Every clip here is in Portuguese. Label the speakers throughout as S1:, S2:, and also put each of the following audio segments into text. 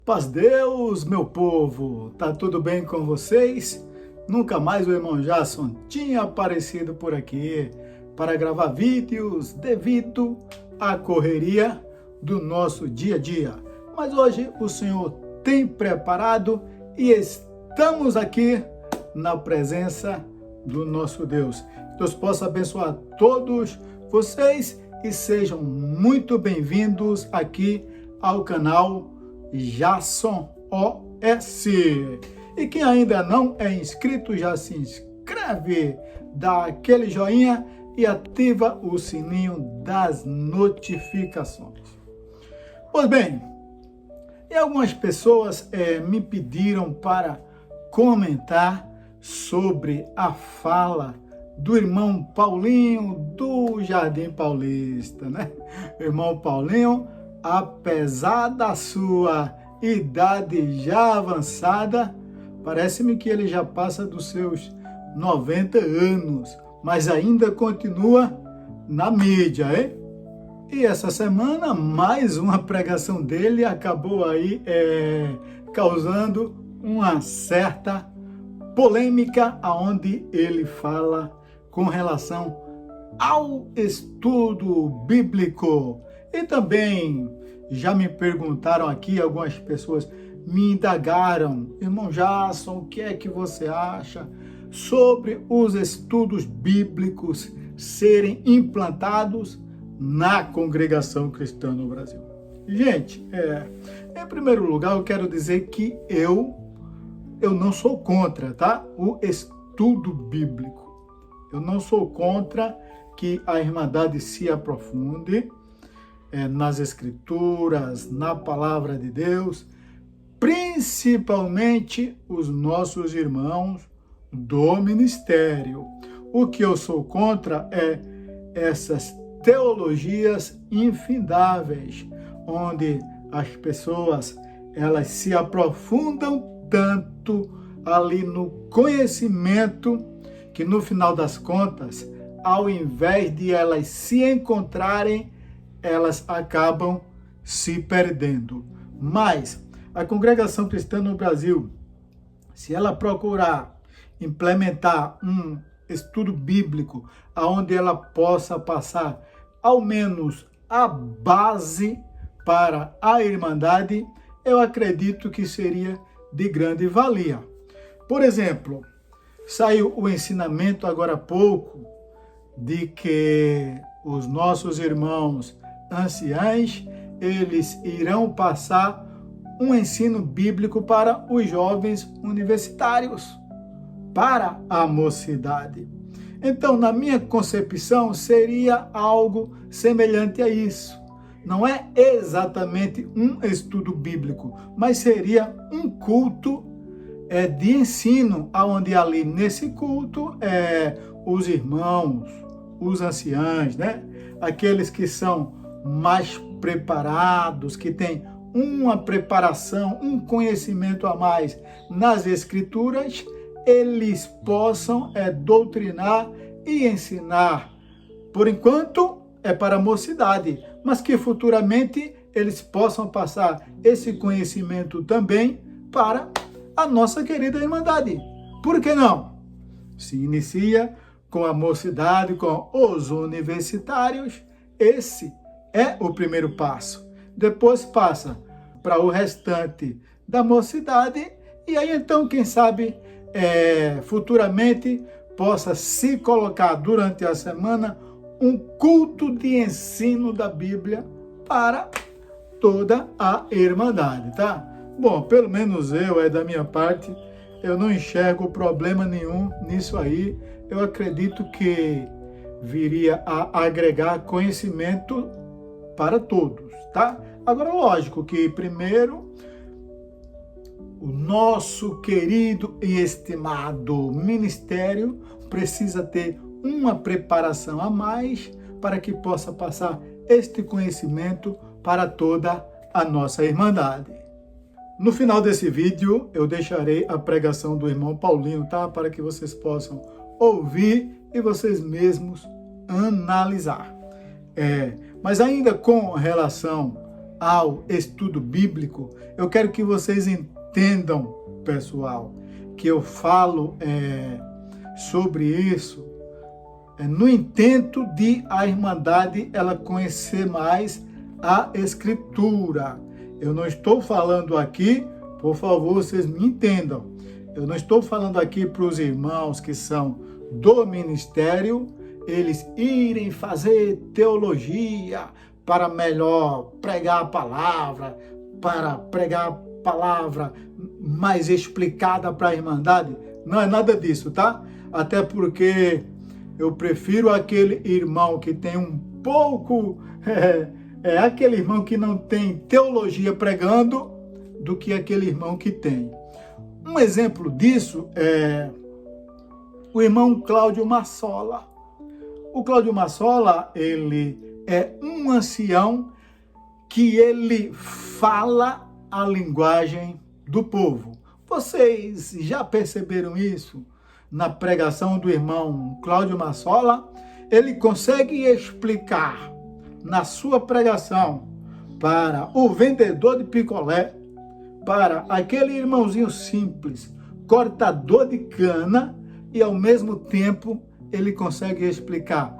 S1: Paz Deus, meu povo, tá tudo bem com vocês? Nunca mais o irmão Jason tinha aparecido por aqui para gravar vídeos devido à correria do nosso dia a dia. Mas hoje o Senhor tem preparado e estamos aqui na presença do nosso Deus. Deus possa abençoar todos vocês e sejam muito bem-vindos aqui ao canal Jason OS. E quem ainda não é inscrito, já se inscreve, dá aquele joinha e ativa o sininho das notificações. Pois bem, e algumas pessoas me pediram para comentar sobre a fala do irmão Paulinho do Jardim Paulista, né? O irmão Paulinho, apesar da sua idade já avançada, parece-me que ele já passa dos seus 90 anos, mas ainda continua na mídia, hein? E essa semana, mais uma pregação dele acabou aí causando uma certa polêmica, aonde ele fala com relação ao estudo bíblico. E também já me perguntaram aqui, algumas pessoas me indagaram, irmão Jason, o que é que você acha sobre os estudos bíblicos serem implantados na congregação cristã no Brasil? Gente, em primeiro lugar, eu quero dizer que eu não sou contra, tá? O estudo bíblico. Eu não sou contra que a Irmandade se aprofunde nas Escrituras, na Palavra de Deus, principalmente os nossos irmãos do ministério. O que eu sou contra é essas teologias infindáveis, onde as pessoas elas se aprofundam tanto ali no conhecimento que no final das contas, ao invés de elas se encontrarem, elas acabam se perdendo. Mas a congregação cristã no Brasil, se ela procurar implementar um estudo bíblico onde ela possa passar ao menos a base para a Irmandade, eu acredito que seria de grande valia. Por exemplo, saiu o ensinamento agora há pouco de que os nossos irmãos anciãos, eles irão passar um ensino bíblico para os jovens universitários, para a mocidade. Então, na minha concepção, seria algo semelhante a isso. Não é exatamente um estudo bíblico, mas seria um culto de ensino, onde ali nesse culto os irmãos, os anciãos, né? Aqueles que são mais preparados, que têm uma preparação, um conhecimento a mais nas Escrituras, eles possam doutrinar e ensinar. Por enquanto, é para a mocidade, mas que futuramente eles possam passar esse conhecimento também para a nossa querida Irmandade. Por que não? Se inicia com a mocidade, com os universitários, esse é o primeiro passo. Depois passa para o restante da mocidade, e aí então, quem sabe, futuramente possa se colocar durante a semana um culto de ensino da Bíblia para toda a Irmandade, tá? Bom, pelo menos eu, da minha parte, eu não enxergo problema nenhum nisso aí. Eu acredito que viria a agregar conhecimento para todos, tá? Agora, lógico que primeiro o nosso querido e estimado ministério precisa ter uma preparação a mais para que possa passar este conhecimento para toda a nossa Irmandade. No final desse vídeo, eu deixarei a pregação do irmão Paulinho, tá? Para que vocês possam ouvir e vocês mesmos analisar. Mas ainda com relação ao estudo bíblico, eu quero que vocês entendam, pessoal, que eu falo sobre isso no intento de a Irmandade ela conhecer mais a Escritura. Eu não estou falando aqui, por favor, vocês me entendam, eu não estou falando aqui para os irmãos que são do ministério, eles irem fazer teologia para melhor pregar a palavra, para pregar a palavra mais explicada para a Irmandade. Não é nada disso, tá? Até porque eu prefiro aquele irmão que tem um pouco... aquele irmão que não tem teologia pregando do que aquele irmão que tem. Um exemplo disso é o irmão Cláudio Massola. O Cláudio Massola, ele é um ancião que ele fala a linguagem do povo. Vocês já perceberam isso na pregação do irmão Cláudio Massola? Ele consegue explicar na sua pregação para o vendedor de picolé, para aquele irmãozinho simples, cortador de cana, e ao mesmo tempo ele consegue explicar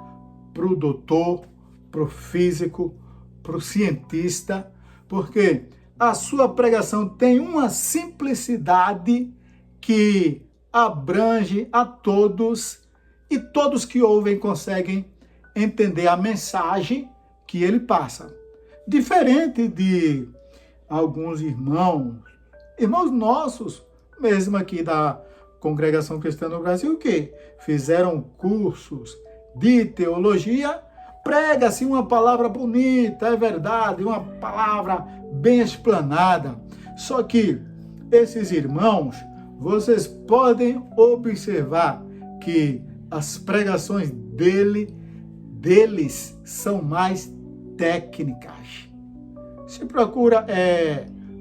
S1: para o doutor, para o físico, para o cientista, porque a sua pregação tem uma simplicidade que abrange a todos e todos que ouvem conseguem entender a mensagem que ele passa. Diferente de alguns irmãos nossos, mesmo aqui da Congregação Cristã no Brasil, que fizeram cursos de teologia, prega-se uma palavra bonita, é verdade, uma palavra bem explanada. Só que esses irmãos, vocês podem observar que as pregações deles são mais técnicas. Se procura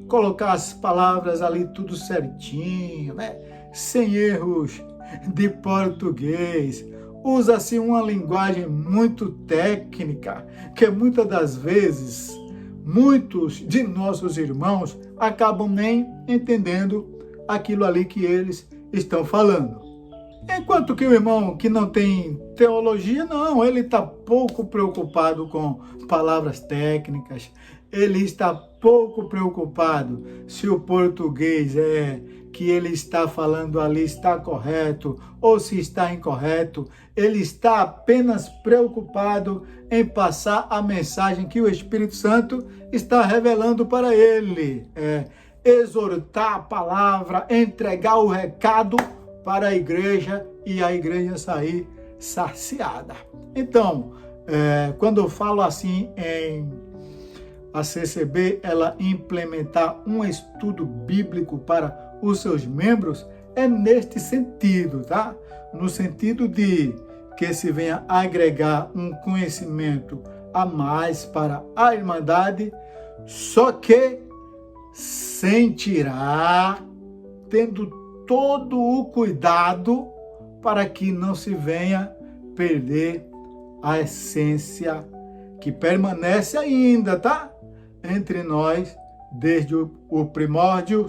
S1: colocar as palavras ali tudo certinho, né? Sem erros de português. Usa-se uma linguagem muito técnica, que muitas das vezes, muitos de nossos irmãos acabam nem entendendo aquilo ali que eles estão falando. Enquanto que o irmão que não tem teologia, não, ele está pouco preocupado com palavras técnicas, ele está pouco preocupado se o português que ele está falando ali está correto ou se está incorreto. Ele está apenas preocupado em passar a mensagem que o Espírito Santo está revelando para ele. Exortar a palavra, entregar o recado para a igreja e a igreja sair saciada. Então, quando eu falo assim em a CCB, ela implementar um estudo bíblico para os seus membros, é neste sentido, tá? No sentido de que se venha agregar um conhecimento a mais para a Irmandade, só que sem tirar, tendo todo o cuidado para que não se venha perder a essência que permanece ainda, tá? Entre nós, desde o primórdio,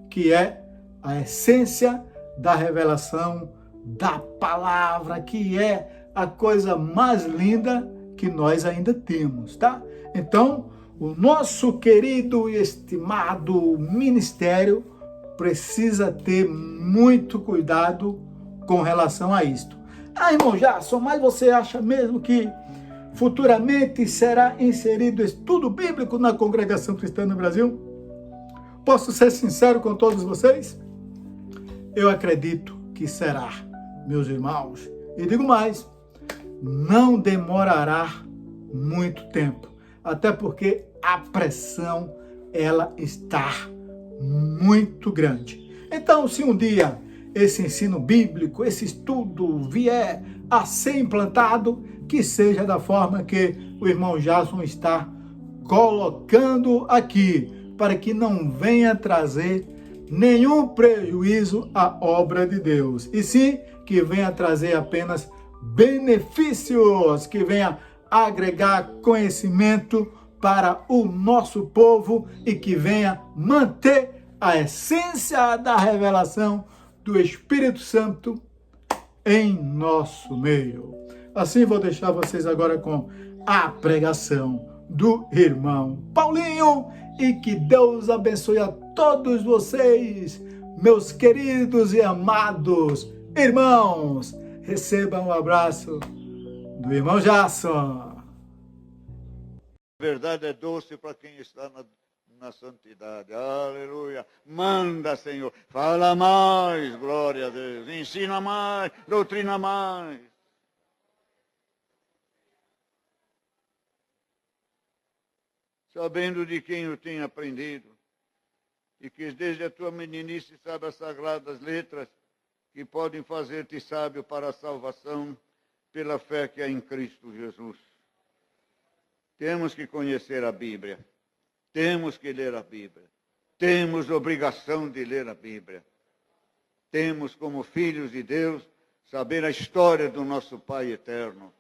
S1: que é a essência da revelação da palavra, que é a coisa mais linda que nós ainda temos, tá? Então, o nosso querido e estimado ministério precisa ter muito cuidado com relação a isto. Irmão Jason, mas você acha mesmo que futuramente será inserido estudo bíblico na Congregação Cristã no Brasil? Posso ser sincero com todos vocês? Eu acredito que será, meus irmãos. E digo mais, não demorará muito tempo, até porque a pressão ela está muito grande. Então, se um dia esse ensino bíblico, esse estudo vier a ser implantado, que seja da forma que o irmão Jason está colocando aqui, para que não venha trazer nenhum prejuízo à obra de Deus, e sim que venha trazer apenas benefícios, que venha agregar conhecimento para o nosso povo e que venha manter a essência da revelação do Espírito Santo em nosso meio. Assim vou deixar vocês agora com a pregação do irmão Paulinho e que Deus abençoe a todos vocês, meus queridos e amados irmãos. Recebam um abraço do irmão Jason.
S2: A verdade é doce para quem está na santidade. Aleluia. Manda, Senhor. Fala mais, glória a Deus. Ensina mais, doutrina mais. Sabendo de quem eu tenho aprendido, e que desde a tua meninice sabe as sagradas letras que podem fazer-te sábio para a salvação pela fé que há em Cristo Jesus. Temos que conhecer a Bíblia. Temos que ler a Bíblia. Temos obrigação de ler a Bíblia. Temos, como filhos de Deus, saber a história do nosso Pai eterno.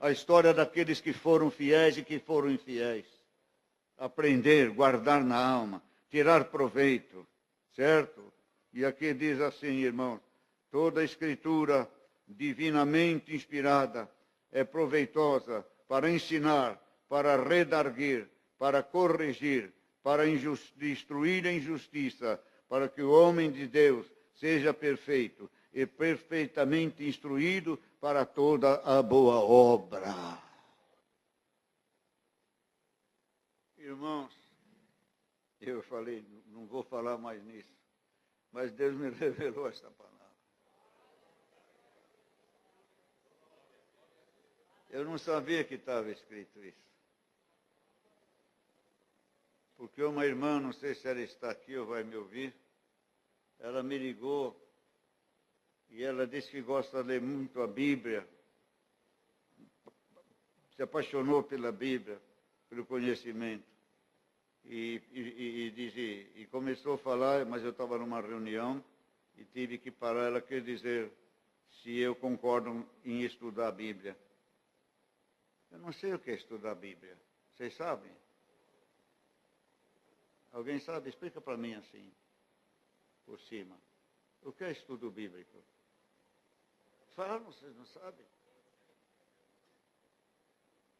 S2: A história daqueles que foram fiéis e que foram infiéis. Aprender, guardar na alma, tirar proveito. Certo? E aqui diz assim, irmãos, toda a Escritura divinamente inspirada é proveitosa para ensinar, para redarguir, para corrigir, para instruir em justiça, para que o homem de Deus seja perfeito e perfeitamente instruído para toda a boa obra. Irmãos, eu falei, não vou falar mais nisso, mas Deus me revelou esta palavra. Eu não sabia que estava escrito isso. Porque uma irmã, não sei se ela está aqui ou vai me ouvir, ela me ligou e ela disse que gosta de ler muito a Bíblia, se apaixonou pela Bíblia, pelo conhecimento. E começou a falar, mas eu estava numa reunião e tive que parar. Ela quer dizer se eu concordo em estudar a Bíblia. Eu não sei o que é estudar a Bíblia. Vocês sabem? Alguém sabe? Explica para mim assim, por cima. O que é estudo bíblico? Falaram, vocês não sabem?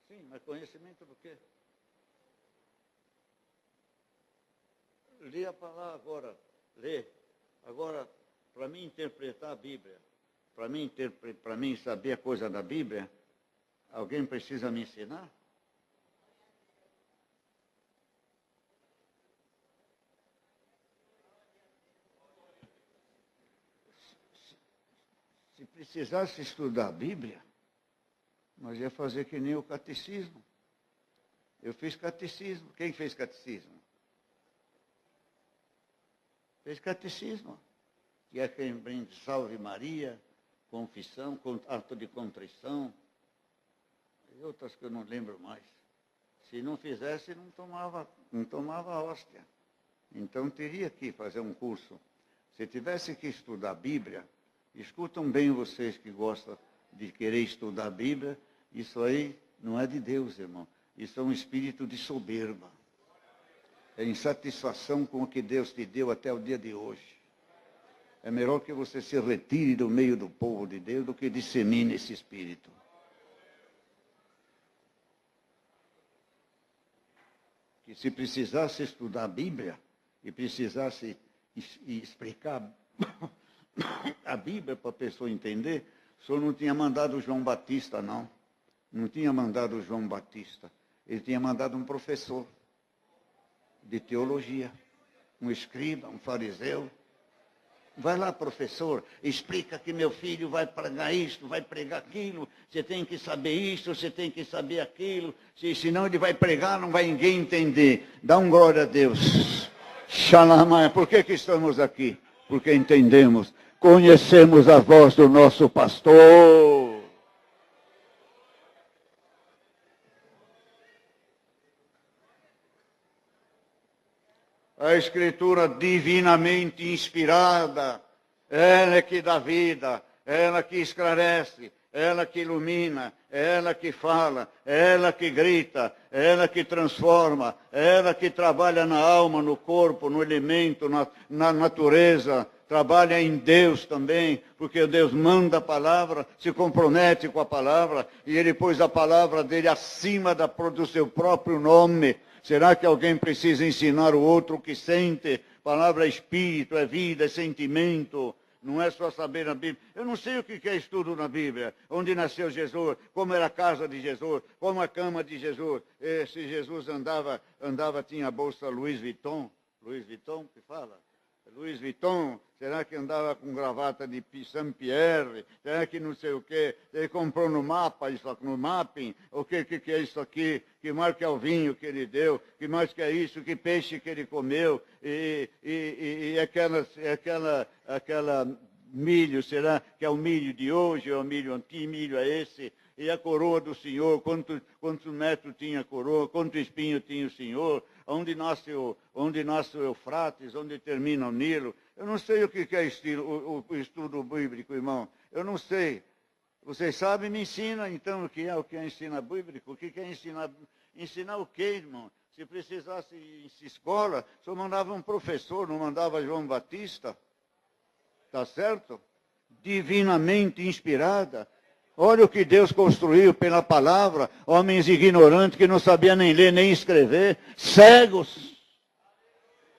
S2: Sim, mas conhecimento do quê? Lê a palavra agora. Lê. Agora, para mim interpretar a Bíblia, para mim saber a coisa da Bíblia, alguém precisa me ensinar? Se precisasse estudar a Bíblia, nós ia fazer que nem o catecismo. Eu fiz catecismo. Quem fez catecismo? Fez catecismo. Que é quem brinde Salve Maria, confissão, ato de contrição, e outras que eu não lembro mais. Se não fizesse, não tomava hóstia. Então teria que fazer um curso. Se tivesse que estudar a Bíblia, escutam bem vocês que gostam de querer estudar a Bíblia, isso aí não é de Deus, irmão. Isso é um espírito de soberba. É insatisfação com o que Deus te deu até o dia de hoje. É melhor que você se retire do meio do povo de Deus do que dissemine esse espírito. Que se precisasse estudar a Bíblia e precisasse explicar a Bíblia para a pessoa entender, o senhor não tinha mandado João Batista, não. Não tinha mandado João Batista. Ele tinha mandado um professor de teologia, um escriba, um fariseu. Vai lá, professor, explica que meu filho vai pregar isto, vai pregar aquilo, você tem que saber isto, você tem que saber aquilo, senão ele vai pregar, não vai ninguém entender. Dá um glória a Deus. Xalamai, por que estamos aqui? Porque entendemos, conhecemos a voz do nosso pastor. A Escritura divinamente inspirada, ela é que dá vida, ela que esclarece, ela que ilumina, é ela que fala, é ela que grita, é ela que transforma, é ela que trabalha na alma, no corpo, no elemento, na natureza, trabalha em Deus também, porque Deus manda a palavra, se compromete com a palavra, e Ele pôs a palavra dele acima do seu próprio nome. Será que alguém precisa ensinar o outro o que sente? Palavra é espírito, é vida, é sentimento. Não é só saber na Bíblia. Eu não sei o que é estudo na Bíblia. Onde nasceu Jesus, como era a casa de Jesus, como a cama de Jesus. Se Jesus andava, tinha a bolsa Louis Vuitton. Louis Vuitton, que fala? Louis Vuitton, será que andava com gravata de Saint-Pierre? Será que não sei o quê? Ele comprou no mapa, isso aqui, no mapping? O que é isso aqui? Que marca é o vinho que ele deu? Que mais que é isso? Que peixe que ele comeu? E aquela milho, será que é o milho de hoje? Ou é o milho antigo? Que milho é esse? E a coroa do Senhor, quantos metros tinha a coroa, quanto espinho tinha o Senhor, onde nasce o Eufrates, onde termina o Nilo. Eu não sei o que é o estudo bíblico, irmão. Eu não sei. Vocês sabem, me ensina então o que é ensino bíblico. O que é ensinar? Ensinar o quê, irmão? Se precisasse ir em escola, só mandava um professor, não mandava João Batista. Tá certo? Divinamente inspirada. Olha o que Deus construiu pela palavra, homens ignorantes que não sabiam nem ler nem escrever, cegos.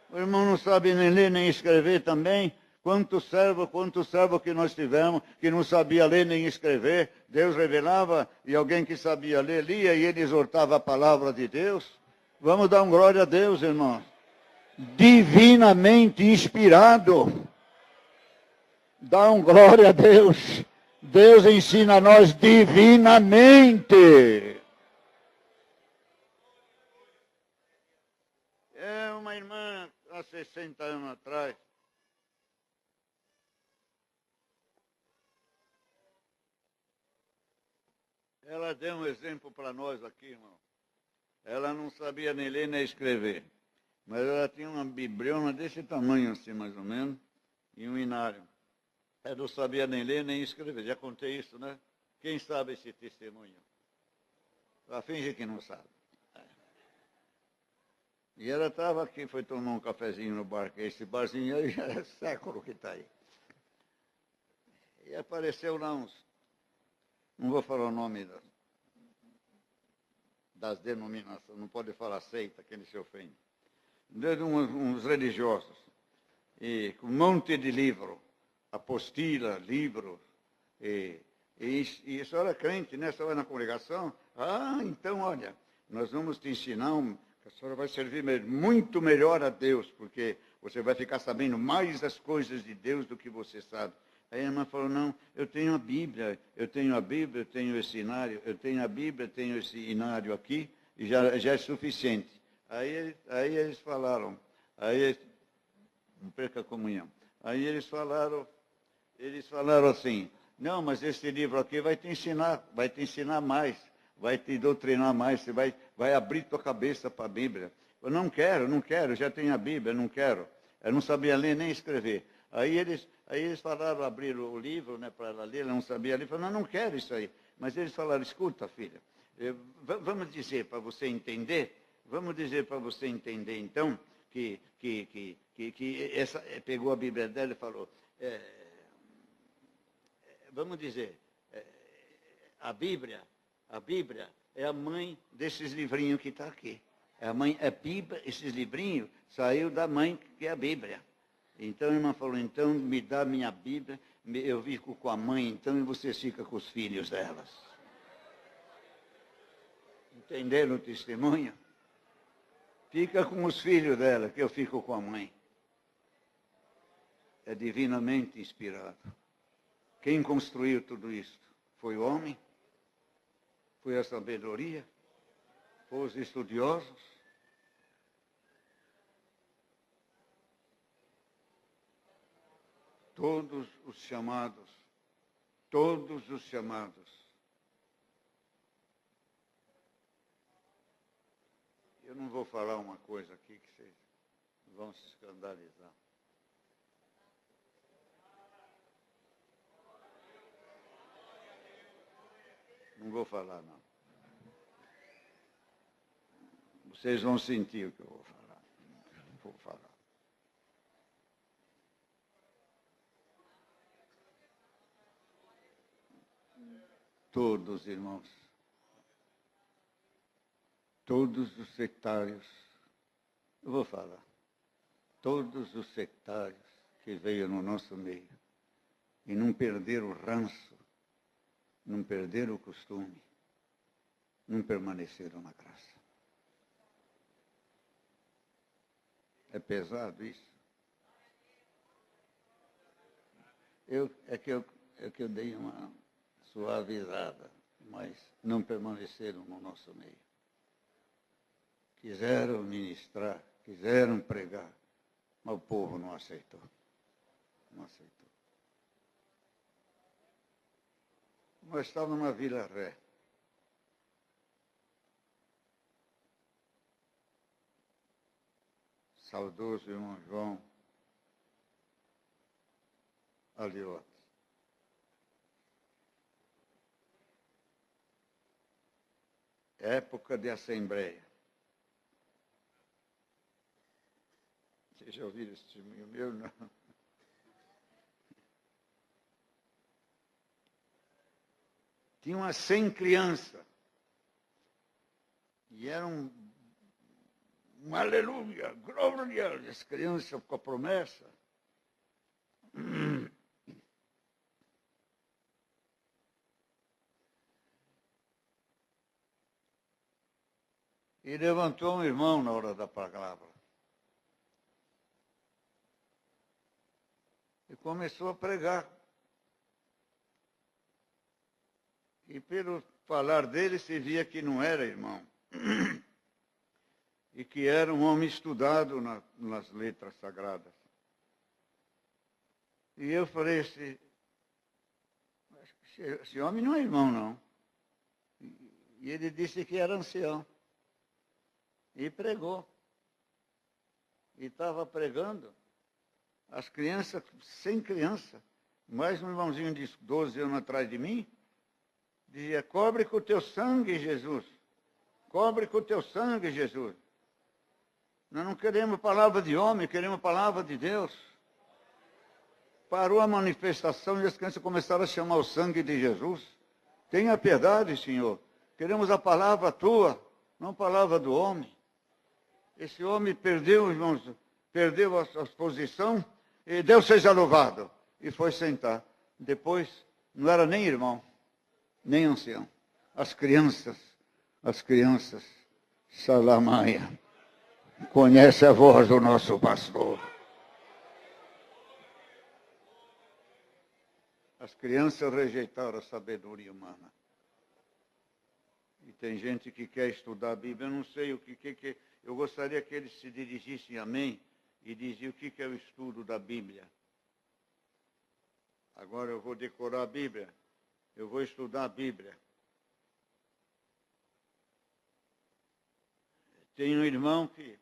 S2: O irmão não sabe nem ler nem escrever também. Quanto servo que nós tivemos, que não sabia ler nem escrever, Deus revelava, e alguém que sabia ler, lia, e ele exortava a palavra de Deus. Vamos dar glória a Deus, irmão. Divinamente inspirado. Dá glória a Deus. Deus ensina a nós divinamente. É uma irmã, há 60 anos atrás, ela deu um exemplo para nós aqui, irmão. Ela não sabia nem ler nem escrever, mas ela tinha uma bibliona desse tamanho assim, mais ou menos, e um inário. Ela não sabia nem ler nem escrever. Já contei isso, né? Quem sabe esse testemunho? Ela finge que não sabe. E ela estava aqui, foi tomar um cafezinho no bar, que esse barzinho aí já é século que está aí. E apareceu lá não vou falar o nome das denominações, não pode falar seita, que ele se ofende. Uns religiosos, e com um monte de livro, apostila, livros, e a senhora é crente, né? A senhora vai na congregação? Ah, então, olha, nós vamos te ensinar, a senhora vai servir muito melhor a Deus, porque você vai ficar sabendo mais das coisas de Deus do que você sabe. Aí a irmã falou, não, eu tenho a Bíblia, eu tenho esse inário, eu tenho a Bíblia, tenho esse inário aqui, e já é suficiente. Aí eles falaram, não perca a comunhão. Aí eles falaram assim, não, mas esse livro aqui vai te ensinar mais, vai te doutrinar mais, você vai abrir tua cabeça para a Bíblia. Eu não quero, já tenho a Bíblia, não quero. Eu não sabia ler nem escrever. Aí eles falaram, abriram o livro, né, para ela ler, ela não sabia ler, falou, não quero isso aí. Mas eles falaram, escuta, filha, vamos dizer para você entender, então, que essa, pegou a Bíblia dela e falou, vamos dizer, a Bíblia é a mãe desses livrinhos que está aqui. A Bíblia, esses livrinhos, saiu da mãe que é a Bíblia. Então a irmã falou, então me dá minha Bíblia, eu fico com a mãe, então, e você fica com os filhos delas. Entenderam o testemunho? Fica com os filhos dela, que eu fico com a mãe. É divinamente inspirado. Quem construiu tudo isso? Foi o homem? Foi a sabedoria? Foi os estudiosos? Todos os chamados. Eu não vou falar uma coisa aqui que vocês vão se escandalizar. Não vou vou falar, não. Vocês vão sentir o que eu vou falar. Vou falar. Todos, irmãos, todos os sectários, eu vou falar, todos os sectários que veio no nosso meio e não perderam o ranço, não perderam o costume, não permaneceram na graça. É pesado isso? É que eu dei uma suavizada, mas não permaneceram no nosso meio. Quiseram ministrar, quiseram pregar, mas o povo não aceitou. Não aceitou. Nós estávamos na Vila Ré. Saudoso irmão João Aliotti. Época de assembleia. Vocês já ouviram esse testemunho meu? Não. Tinha umas 100 crianças. E era um aleluia, glória. As crianças com a promessa. E levantou um irmão na hora da palavra. E começou a pregar. E pelo falar dele se via que não era irmão. E que era um homem estudado nas letras sagradas. E eu falei assim, esse homem não é irmão, não. E ele disse que era ancião. E pregou. E estava pregando. As crianças, 100 crianças, mais um irmãozinho de 12 anos atrás de mim, dizia, cobre com o teu sangue, Jesus. Cobre com o teu sangue, Jesus. Nós não queremos palavra de homem, queremos palavra de Deus. Parou a manifestação e as crianças começaram a chamar o sangue de Jesus. Tenha piedade, Senhor. Queremos a palavra tua, não a palavra do homem. Esse homem perdeu, irmãos, perdeu a posição, e Deus seja louvado. E foi sentar. Depois, não era nem irmão, nem ancião. As crianças, Salamaia, conhece a voz do nosso pastor. As crianças rejeitaram a sabedoria humana. E tem gente que quer estudar a Bíblia, eu não sei o que. Eu gostaria que eles se dirigissem a mim e diziam o que é o estudo da Bíblia. Agora eu vou decorar a Bíblia, eu vou estudar a Bíblia. Tem um irmão que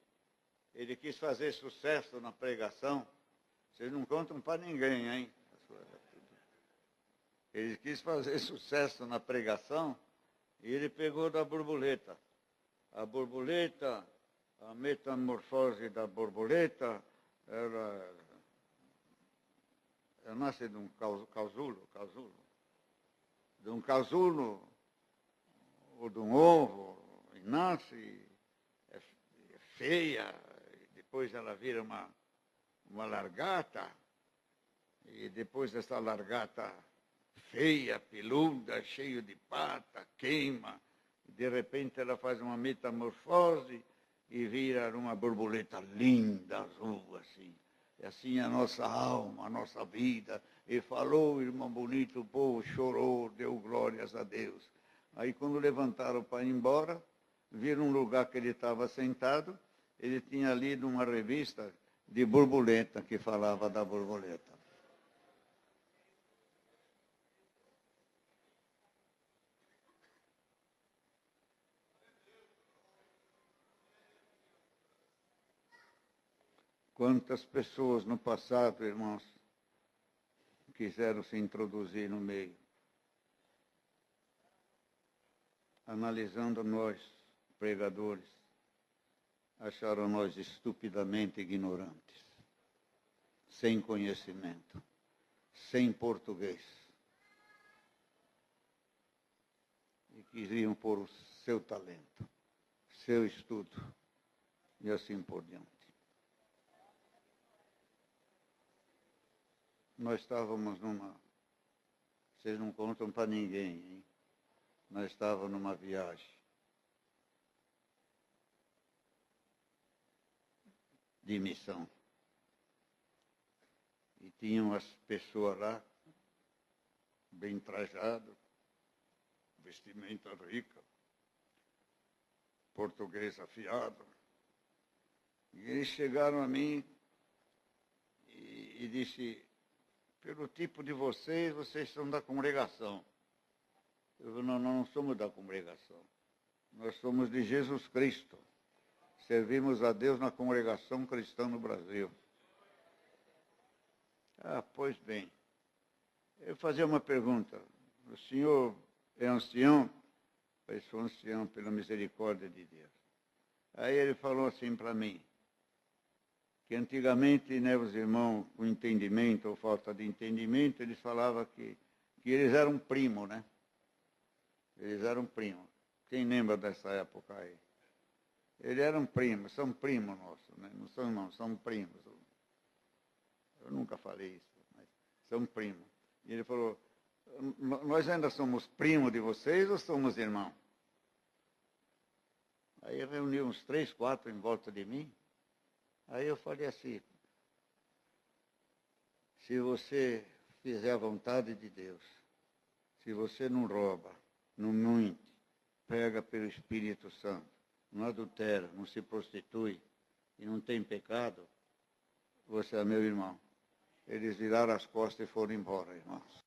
S2: ele quis fazer sucesso na pregação. Vocês não contam para ninguém, hein? Ele quis fazer sucesso na pregação e ele pegou da borboleta. A borboleta, a metamorfose da borboleta, ela nasce de um casulo, de um casulo ou de um ovo, e nasce, é feia, e depois ela vira uma largata, e depois essa largata feia, peluda, cheia de pata, queima, e de repente ela faz uma metamorfose e vira uma borboleta linda, azul, assim. E assim a nossa alma, a nossa vida. E falou, irmão bonito, o povo chorou, deu glórias a Deus. Aí quando levantaram para ir embora, viram um lugar que ele estava sentado, ele tinha lido uma revista de borboleta, que falava da borboleta. Quantas pessoas no passado, irmãos, quiseram se introduzir no meio. analisando nós, pregadores, acharam nós estupidamente ignorantes, sem conhecimento, sem português. E queriam pôr o seu talento, seu estudo, e assim por diante. Nós estávamos numa... Vocês não contam para ninguém, hein? Nós estávamos numa viagem de missão. E tinham as pessoas lá, bem trajadas, vestimenta rica, português afiado. E eles chegaram a mim e disse, pelo tipo de vocês são da congregação. Eu falei, não somos da congregação. Nós somos de Jesus Cristo. Servimos a Deus na congregação cristã no Brasil. Ah, pois bem. Eu fazia uma pergunta. O senhor é ancião? Eu sou ancião pela misericórdia de Deus. Aí ele falou assim para mim, que antigamente, né, os irmãos com entendimento ou falta de entendimento, eles falavam que eles eram primos, né? Eles eram primos. Quem lembra dessa época aí? Eles eram primos, são primos nossos, né? Não são irmãos, são primos. Eu nunca falei isso, mas são primos. E ele falou, nós ainda somos primos de vocês ou somos irmãos? Aí reuniu uns 3, 4 em volta de mim. Aí eu falei assim, se você fizer a vontade de Deus, se você não rouba, não mente, prega pelo Espírito Santo, não adultera, não se prostitui e não tem pecado, você é meu irmão. Eles viraram as costas e foram embora, irmãos.